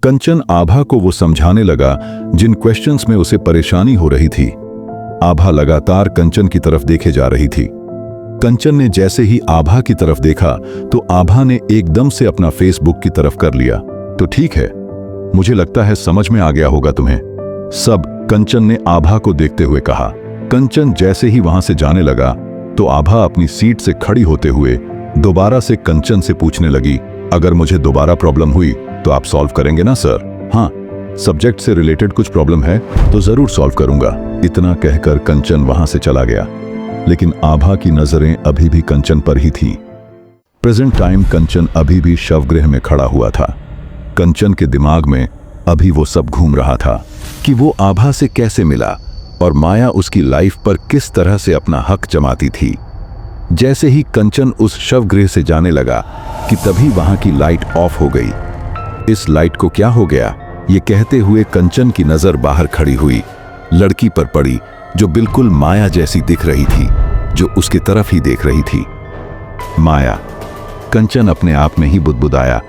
कंचन आभा को वो समझाने लगा जिन क्वेश्चंस में उसे परेशानी हो रही थी। आभा लगातार कंचन की तरफ देखे जा रही थी। कंचन ने जैसे ही आभा की तरफ देखा तो आभा ने एकदम से अपना फेसबुक की तरफ कर लिया। तो ठीक है, मुझे लगता है समझ में आ गया होगा तुम्हें सब, कंचन ने आभा को देखते हुए कहा। कंचन जैसे ही वहां से जाने लगा तो आभा अपनी सीट से खड़ी होते हुए दोबारा से कंचन से पूछने लगी, अगर मुझे दोबारा प्रॉब्लम हुई तो आप सॉल्व करेंगे ना सर? हाँ, सब्जेक्ट से रिलेटेड कुछ प्रॉब्लम है तो जरूर सॉल्व करूंगा। इतना कहकर कंचन वहां से चला गया, लेकिन आभा की नजरें अभी भी कंचन पर ही थी। प्रेजेंट टाइम कंचन अभी भी शवगृह में खड़ा हुआ था। कंचन के दिमाग में अभी वो सब घूम रहा था कि वो आभा से कैसे मिला और माया उसकी लाइफ पर किस तरह से अपना हक जमाती थी। जैसे ही कंचन उस शवगृह से जाने लगा कि तभी वहां की लाइट ऑफ हो गई। इस लाइट को क्या हो गया, ये कहते हुए कंचन की नजर बाहर खड़ी हुई लड़की पर पड़ी जो बिल्कुल माया जैसी दिख रही थी, जो उसकी तरफ ही देख रही थी। माया। कंचन अपने आप में ही बुदबुदाया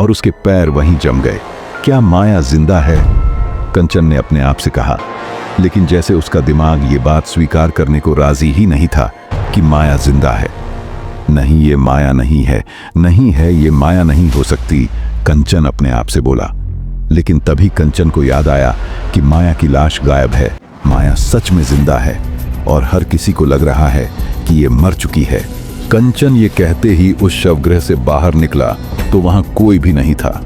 और उसके पैर वहीं जम गए। क्या माया जिंदा है? कंचन ने अपने आप से कहा, लेकिन जैसे उसका दिमाग ये बात स्वीकार करने को राजी ही नहीं था कि माया जिंदा है। नहीं, ये माया नहीं है, नहीं है, ये माया नहीं हो सकती, कंचन अपने आप से बोला। लेकिन तभी कंचन को याद आया कि माया की लाश गायब है। माया सच में जिंदा है और हर किसी को लग रहा है कि ये मर चुकी है। कंचन ये कहते ही उस शवगृह से बाहर निकला तो वहां कोई भी नहीं था।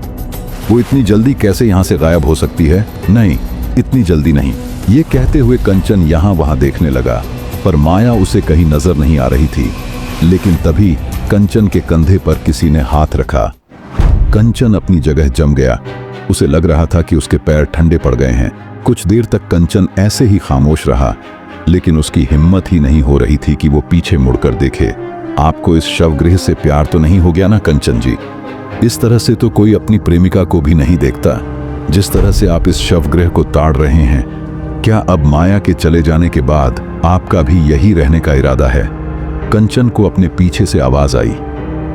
वो इतनी जल्दी कैसे यहां से गायब हो सकती है? नहीं, इतनी जल्दी नहीं। ये कहते हुए कंचन यहां वहां देखने लगा, पर माया उसे कहीं नजर नहीं आ रही थी। लेकिन तभी कंचन के कंधे पर किसी ने हाथ रखा। कंचन अपनी जगह जम गया। उसे लग रहा था कि उसके पैर ठंडे पड़ गए हैं। कुछ देर तक कंचन ऐसे ही खामोश रहा, लेकिन उसकी हिम्मत ही नहीं हो रही थी कि वो पीछे मुड़कर देखे। आपको इस शवगृह से प्यार तो नहीं हो गया ना कंचन जी? इस तरह से तो कोई अपनी प्रेमिका को भी नहीं देखता, जिस तरह से आप इस शवगृह को ताड़ रहे हैं। क्या अब माया के चले जाने के बाद आपका भी यही रहने का इरादा है? कंचन को अपने पीछे से आवाज आई।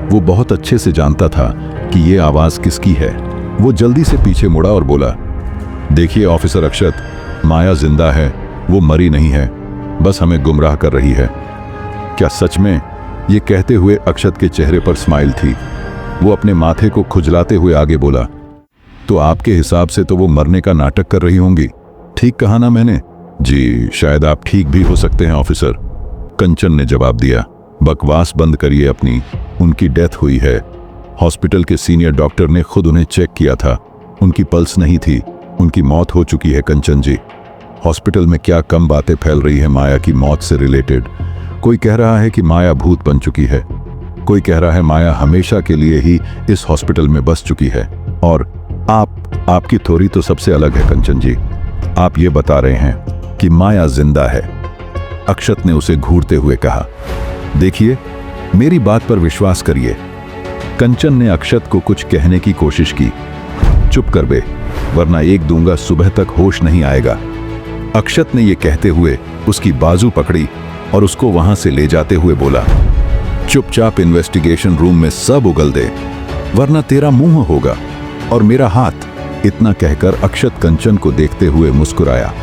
वो बहुत अच्छे से जानता था कि ये आवाज किसकी है। वो जल्दी से पीछे मुड़ा और बोला, देखिए ऑफिसर अक्षत, माया जिंदा है, वो मरी नहीं है, बस हमें गुमराह कर रही है। क्या सच में? ये कहते हुए अक्षत के चेहरे पर स्माइल थी। वो अपने माथे को खुजलाते हुए आगे बोला, तो आपके हिसाब से तो वो मरने का नाटक कर रही होंगी, ठीक कहा ना मैंने? जी, शायद आप ठीक भी हो सकते हैं ऑफिसर, कंचन ने जवाब दिया। बकवास बंद करिए अपनी, उनकी डेथ हुई है। हॉस्पिटल के सीनियर डॉक्टर ने खुद उन्हें चेक किया था, उनकी पल्स नहीं थी, उनकी मौत हो चुकी है कंचन जी। हॉस्पिटल में क्या कम बातें फैल रही है माया की मौत से रिलेटेड। कोई कह रहा है कि माया भूत बन चुकी है, कोई कह रहा है माया हमेशा के लिए ही इस हॉस्पिटल में बस चुकी है। और आपकी थ्योरी तो सबसे अलग है कंचन जी। आप ये बता रहे हैं कि माया जिंदा है। अक्षत ने उसे घूरते हुए कहा, देखिए मेरी बात पर विश्वास करिए। कंचन ने अक्षत को कुछ कहने की कोशिश की। चुप कर बे, वरना एक दूंगा सुबह तक होश नहीं आएगा। अक्षत ने यह कहते हुए उसकी बाजू पकड़ी और उसको वहां से ले जाते हुए बोला, चुपचाप इन्वेस्टिगेशन रूम में सब उगल दे, वरना तेरा मुंह होगा और मेरा हाथ। इतना कहकर अक्षत कंचन को देखते हुए मुस्कुराया,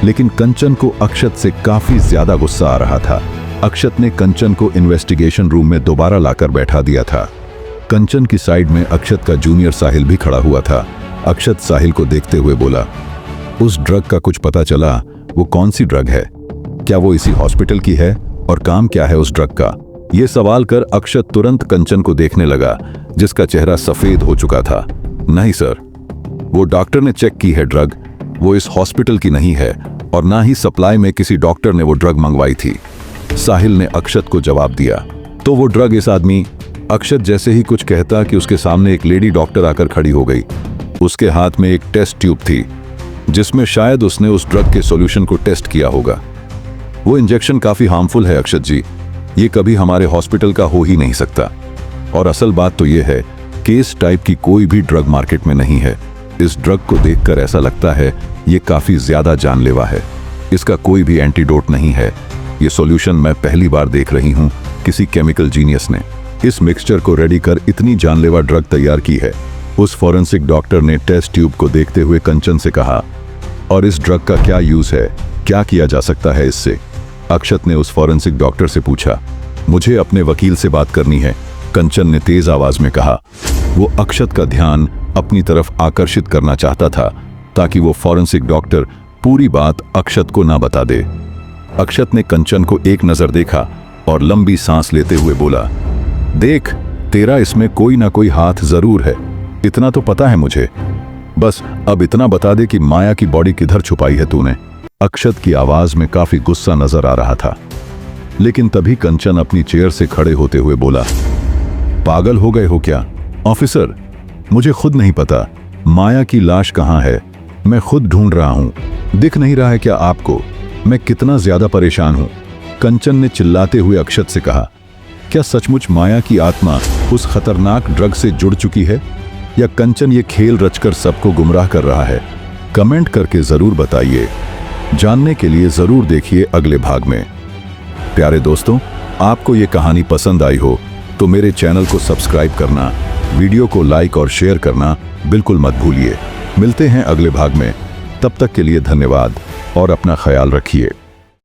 लेकिन कंचन को अक्षत से काफी ज्यादा गुस्सा आ रहा था। अक्षत ने कंचन को इन्वेस्टिगेशन रूम में दोबारा लाकर बैठा दिया था। कंचन की साइड में अक्षत का जूनियर साहिल भी खड़ा हुआ था। अक्षत साहिल को देखते हुए बोला, उस ड्रग का कुछ पता चला? वो कौन सी ड्रग है? क्या वो इसी हॉस्पिटल की है? और काम क्या है उस ड्रग का? ये सवाल कर अक्षत तुरंत कंचन को देखने लगा, जिसका चेहरा सफेद हो चुका था। नहीं सर, वो डॉक्टर ने चेक की है ड्रग, वो इस हॉस्पिटल की नहीं है और ना ही सप्लाई में किसी डॉक्टर ने वो ड्रग मंगवाई थी, साहिल ने अक्षत को जवाब दिया। तो वो ड्रग इस आदमी। अक्षत जैसे ही कुछ कहता कि उसके सामने एक लेडी डॉक्टर आकर खड़ी हो गई। उसके हाथ में एक टेस्ट ट्यूब थी, जिसमें शायद उसने उस ड्रग के सॉल्यूशन को टेस्ट किया होगा। वो इंजेक्शन काफी हार्मफुल है अक्षत जी, ये कभी हमारे हॉस्पिटल का हो ही नहीं सकता। और असल बात तो ये है कि इस टाइप की कोई भी ड्रग मार्केट में नहीं है। इस ड्रग को देखकर ऐसा लगता है ये काफी ज्यादा जानलेवा है। इसका कोई भी एंटीडोट नहीं है। ये सॉल्यूशन मैं पहली बार देख रही हूँ। किसी केमिकल जीनियस ने इस मिक्सचर को रेडी कर इतनी जानलेवा ड्रग तैयार की है। उस फॉरेंसिक डॉक्टर ने टेस्ट ट्यूब को देखते हुए कंचन से कहा, और इस ड्रग का क्या यूज है, क्या किया जा सकता है इससे? अक्षत ने उस फॉरेंसिक डॉक्टर से पूछा। मुझे अपने वकील से बात करनी है, कंचन ने तेज आवाज में कहा। वो अक्षत का ध्यान अपनी तरफ आकर्षित करना चाहता था ताकि वो फॉरेंसिक डॉक्टर पूरी बात अक्षत को ना बता दे। अक्षत ने कंचन को एक नजर देखा और लंबी सांस लेते हुए बोला, देख, तेरा इसमें कोई ना कोई हाथ जरूर है, इतना तो पता है मुझे। बस अब इतना बता दे कि माया की बॉडी किधर छुपाई है तूने। अक्षत की आवाज में काफी गुस्सा नजर आ रहा था, लेकिन तभी कंचन अपनी चेयर से खड़े होते हुए बोला, पागल हो गए हो क्या? ऑफिसर, मुझे खुद नहीं पता माया की लाश कहाँ है, मैं खुद ढूंढ रहा हूं। दिख नहीं रहा है क्या आपको मैं कितना ज्यादा परेशान हूं? कंचन ने चिल्लाते हुए अक्षत से कहा, क्या सचमुच माया की आत्मा उस खतरनाक ड्रग से जुड़ चुकी है, या कंचन ये खेल रचकर सबको गुमराह कर रहा है? कमेंट करके जरूर बताइए। जानने के लिए जरूर देखिए अगले भाग में। प्यारे दोस्तों, आपको ये कहानी पसंद आई हो तो मेरे चैनल को सब्सक्राइब करना, वीडियो को लाइक और शेयर करना बिल्कुल मत भूलिए। मिलते हैं अगले भाग में, तब तक के लिए धन्यवाद और अपना ख्याल रखिए।